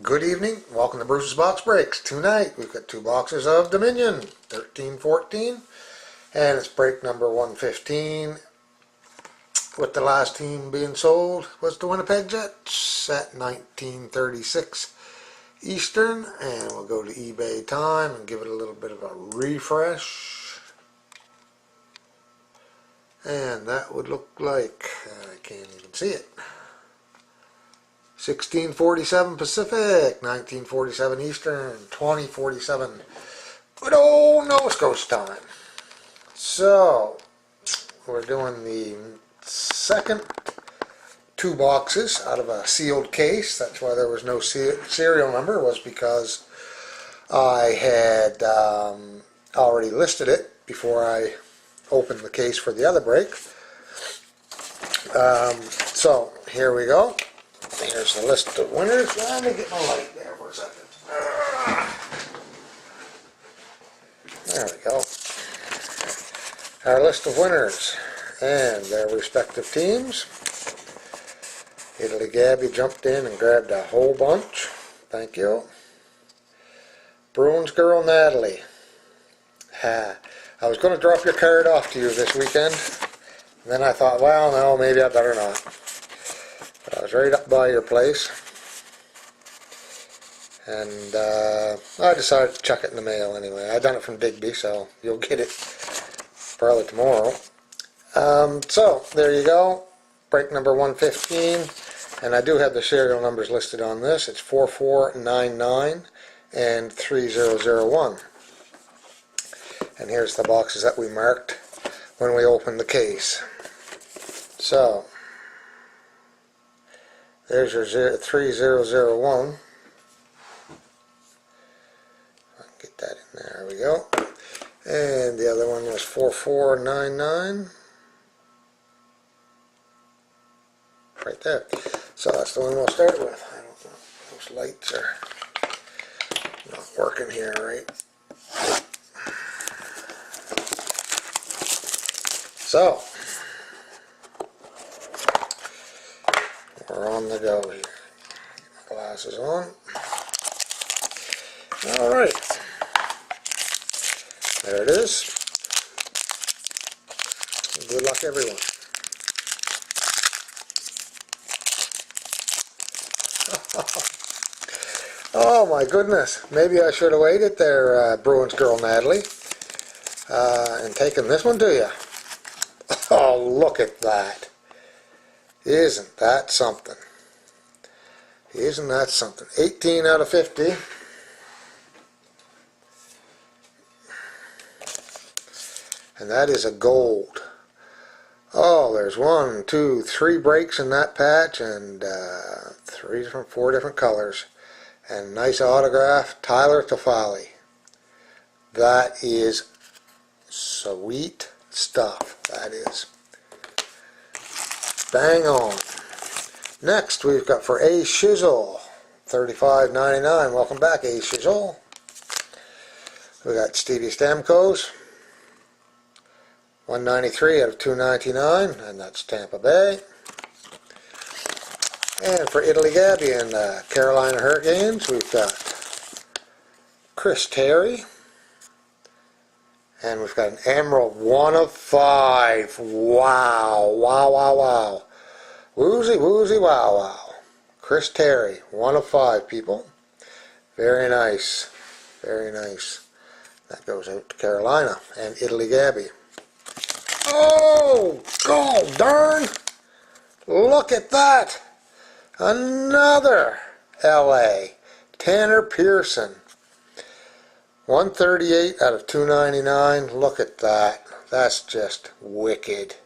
Good evening. Welcome to Bruce's Box Breaks. Tonight we've got two boxes of Dominion, 13-14, and it's break number 115. With the last team being sold was the Winnipeg Jets at 1936 Eastern, and we'll go to eBay time and give it a little bit of a refresh. And that would look like, I can't even see it, 1647 Pacific, 1947 Eastern, 2047 good old Nova Scotia time. So, we're doing the second two boxes out of a sealed case. That's why there was no serial number, was because I had already listed it before I opened the case for the other break. So, here we go. Here's the list of winners. Let me get my light there for a second. There we go. Our list of winners and their respective teams. Italy Gabby jumped in and grabbed a whole bunch. Thank you. Bruins girl Natalie. I was going to drop your card off to you this weekend. And then I thought, well, no, maybe I better not. I was right up by your place, and I decided to chuck it in the mail anyway. I done it from Digby, so you'll get it probably tomorrow. So there you go, break number 115, and I do have the serial numbers listed on this. It's 4499 and 3001. And here's the boxes that we marked when we opened the case. So there's your 3001. Get that in there. There we go. And the other one was 4499. Right there. So that's the one we'll start with. I don't know. Those lights are not working here, right? So we're on the go here. Get my glasses on. Alright. There it is. Good luck, everyone. Oh my goodness. Maybe I should have waited there, Bruins girl Natalie, and taken this one to you. Oh, look at that. Isn't that something? Isn't that something? 18 out of 50. And that is a gold. Oh, there's 1, 2, 3 breaks in that patch, and 4 different colors. And nice autograph, Tyler Toffoli. That is sweet stuff. That is. Bang on. Next, we've got for A. Shizzle, $35.99. Welcome back, A. Shizzle. We got Stevie Stamkos, $193 out of $299, and that's Tampa Bay. And for Italy Gabby and Carolina Hurricanes, we've got Chris Terry. And we've got an Emerald 1 of 5. Wow, wow, wow, wow. Woozy, woozy, wow, wow. Chris Terry, 1 of 5, people. Very nice. Very nice. That goes out to Carolina and Italy Gabby. Oh, God darn. Look at that. Another LA. Tanner Pearson. 138 out of 299. Look at that. That's just wicked.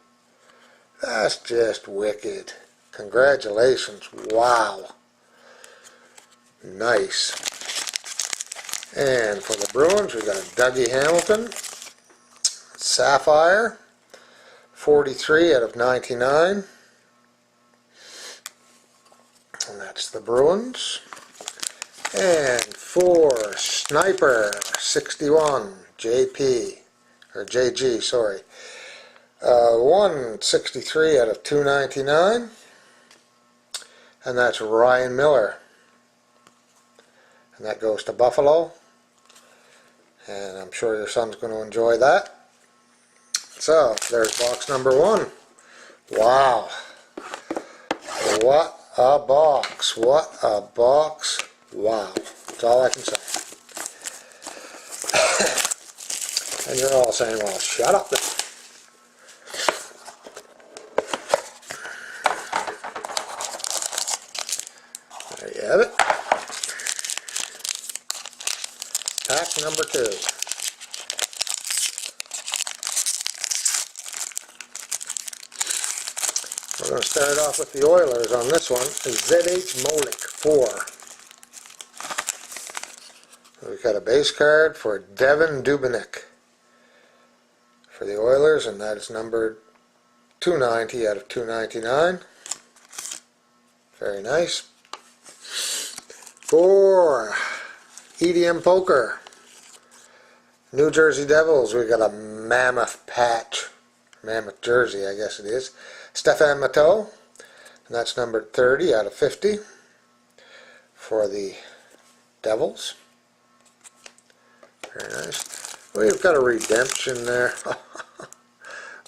That's just wicked. Congratulations. Wow. Nice. And for the Bruins, we've got a Dougie Hamilton. Sapphire. 43 out of 99. And that's the Bruins. And for Sniper 61, JP, or JG, sorry. 163 out of 299. And that's Ryan Miller. And that goes to Buffalo. And I'm sure your son's going to enjoy that. So, there's box number 1. Wow. What a box. What a box. Wow. That's all I can say. And you're all saying, well, shut up then. There you have it. Pack number 2. We're going to start off with the Oilers on this one. ZH Molik 4. We've got a base card for Devin Dubnyk for the Oilers, and that is numbered 290 out of 299. Very nice. For EDM Poker, New Jersey Devils, we've got a mammoth patch. Mammoth jersey, I guess it is. Stefan Matteau, and that's numbered 30 out of 50 for the Devils. Very nice. We've got a redemption there.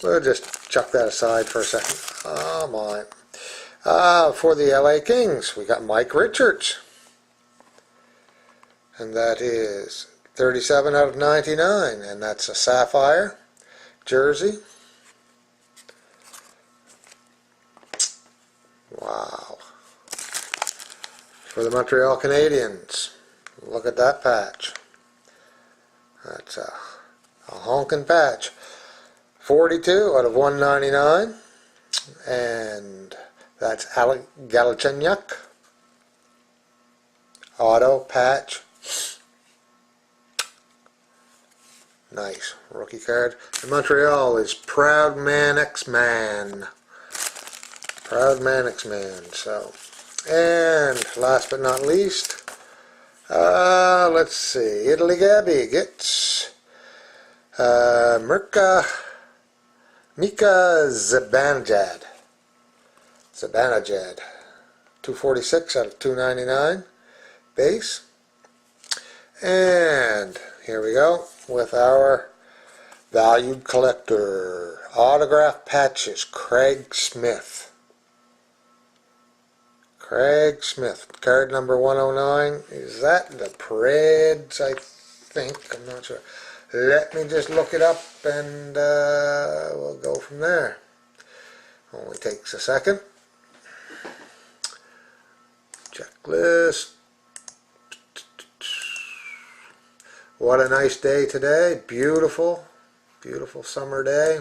We'll just chuck that aside for a second. Oh my. For the LA Kings, we got Mike Richards. And that is 37 out of 99. And that's a sapphire jersey. Wow. For the Montreal Canadiens, look at that patch. That's a honkin' patch. 42 out of 199. And that's Alec Galchenyuk. Auto patch. Nice. Rookie card. And Montreal is Proud Man X-Man. Proud Man X-Man. So, and last but not least, let's see. Italy Gabby gets Mika Zibanejad. 246 out of 299 base. And here we go with our valued collector. Autograph patches, Craig Smith. Craig Smith, card number 109. Is that the Preds, I think? I'm not sure. Let me just look it up and we'll go from there. Only takes a second. Checklist. What a nice day today. Beautiful, beautiful summer day.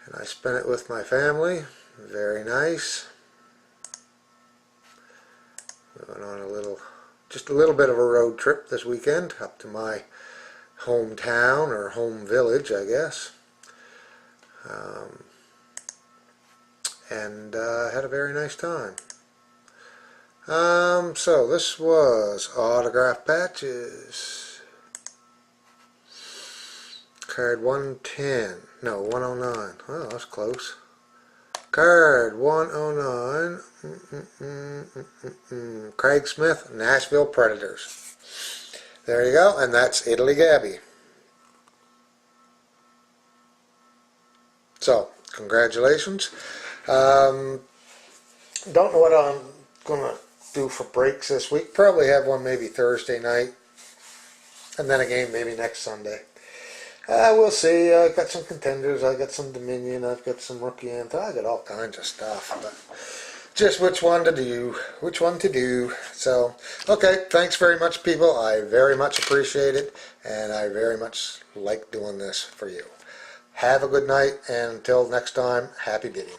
And I spent it with my family. Very nice. We went on just a little bit of a road trip this weekend up to my hometown, or home village, I guess. And had a very nice time. So this was autograph patches. Card 110. No, 109. Oh, that's close. Card 109. Craig Smith, Nashville Predators. There you go, and that's Italy Gabby. So, congratulations. Don't know what I'm going to do for breaks this week. Probably have one maybe Thursday night, and then a game maybe next Sunday. We'll see. I've got some contenders. I've got some Dominion. I've got some rookie anthem. I've got all kinds of stuff. But just which one to do. So, okay. Thanks very much, people. I very much appreciate it. And I very much like doing this for you. Have a good night. And until next time, happy bidding.